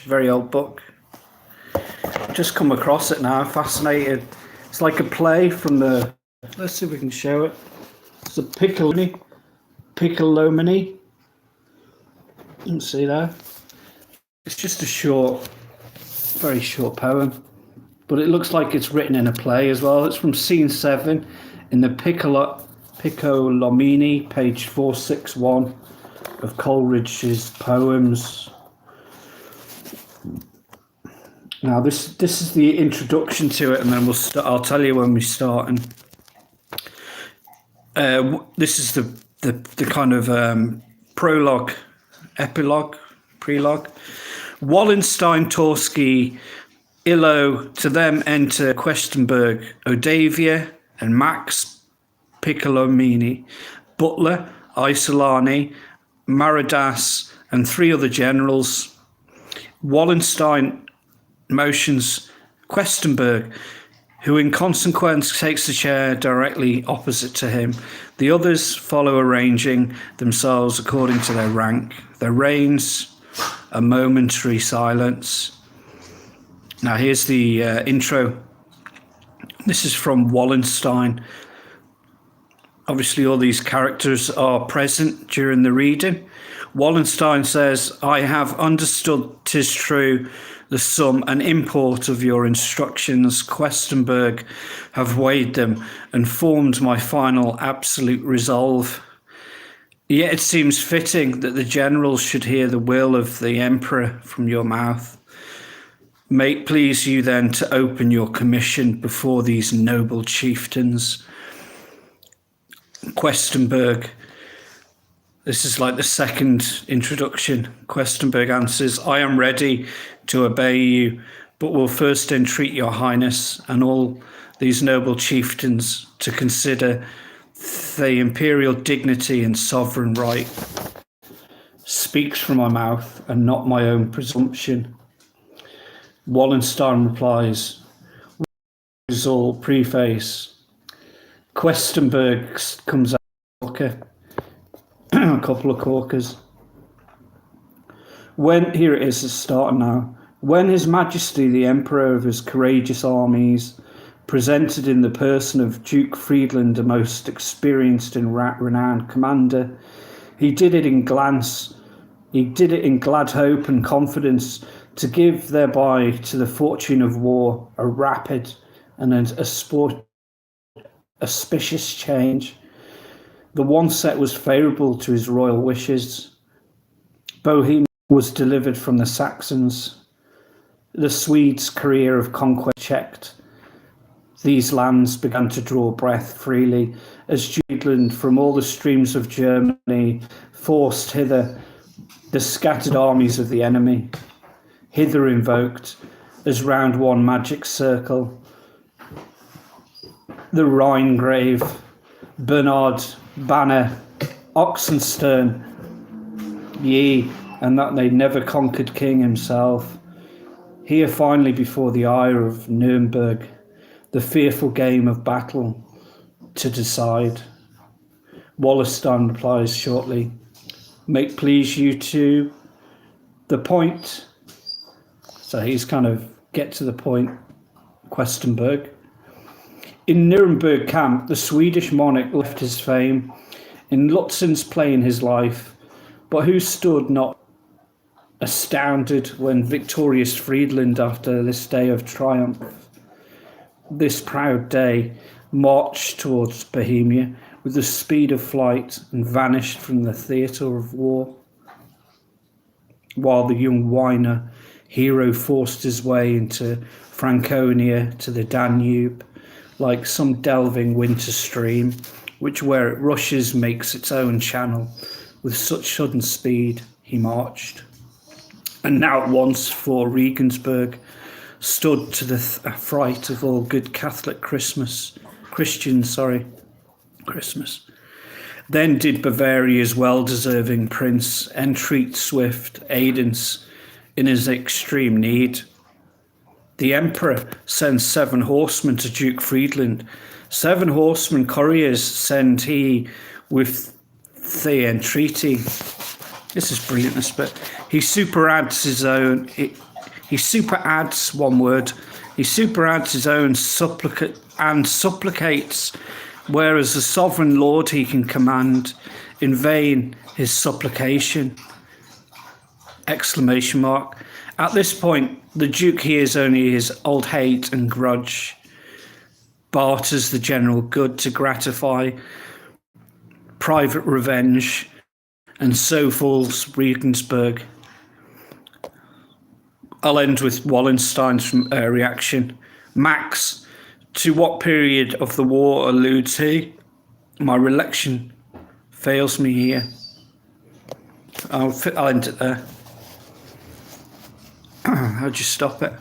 very old book. Just come across it now, fascinated. It's like a play from the, let's see if we can show it. It's a Piccolomini. You can see there. It's just a short, very short poem, but it looks like it's written in a play as well. It's from scene 7 in the Piccolomini, page 461 of Coleridge's poems. Now this is the introduction to it, and then I'll tell you when we start. And this is the kind of prologue, epilogue, prelogue. Wallenstein, Torski, Illo, to them enter Questenberg, Odavia, and Max Piccolomini, Butler, Isolani, Maradas, and 3 other generals. Wallenstein motions Questenberg, who in consequence takes the chair directly opposite to him. The others follow, arranging themselves according to their rank. There reigns a momentary silence. Now here's the intro. This is from Wallenstein. Obviously all these characters are present during the reading. Wallenstein says, "I have understood, 'tis true, the sum and import of your instructions, Questenberg, have weighed them and formed my final absolute resolve. Yet it seems fitting that the generals should hear the will of the emperor from your mouth. May it please you then to open your commission before these noble chieftains." Questenberg, this is like the second introduction. Questenberg answers, "I am ready to obey you, but will first entreat your highness and all these noble chieftains to consider the imperial dignity and sovereign right speaks from my mouth and not my own presumption." Wallenstein replies, "This is all preface." Questenberg comes out, a couple of corkers. Here it is, it's starting now. When His Majesty the Emperor of his courageous armies, presented in the person of Duke Friedland, a most experienced and renowned commander, he did it in glad hope and confidence, to give thereby to the fortune of war a rapid and auspicious change. The one set was favourable to his royal wishes. Bohemia was delivered from the Saxons. The Swedes' career of conquest checked. These lands began to draw breath freely as Jutland from all the streams of Germany forced hither the scattered armies of the enemy, hither invoked as round one magic circle. The Rhinegrave, Bernard, Banner, Oxenstern, ye, and that they never conquered king himself. Here finally before the ire of Nuremberg, the fearful game of battle to decide. Wallenstein replies shortly, "Make please you to the point." So he's kind of get to the point, Questenberg. In Nuremberg camp, the Swedish monarch left his fame, in Lutzen's plain his life, but who stood not astounded when victorious Friedland, after this day of triumph, this proud day, marched towards Bohemia with the speed of flight and vanished from the theatre of war, while the young whiner hero forced his way into Franconia to the Danube, like some delving winter stream, which where it rushes makes its own channel. With such sudden speed he marched. And now at once for Regensburg stood to the affright of all good Catholic Christmas. Then did Bavaria's well-deserving prince entreat swift aidance in his extreme need. The emperor sends 7 horsemen to Duke Friedland. 7 horsemen couriers send he with the entreaty. This is brilliant, this bit. He super adds his own. He super adds one word. He super adds his own supplicate and supplicates, whereas the sovereign Lord he can command in vain his supplication. Exclamation mark. At this point, the Duke hears only his old hate and grudge, barters the general good to gratify private revenge, and so falls Regensburg. I'll end with Wallenstein's reaction. Max, to what period of the war alludes he? My recollection fails me here. I'll end it there. How'd you stop it?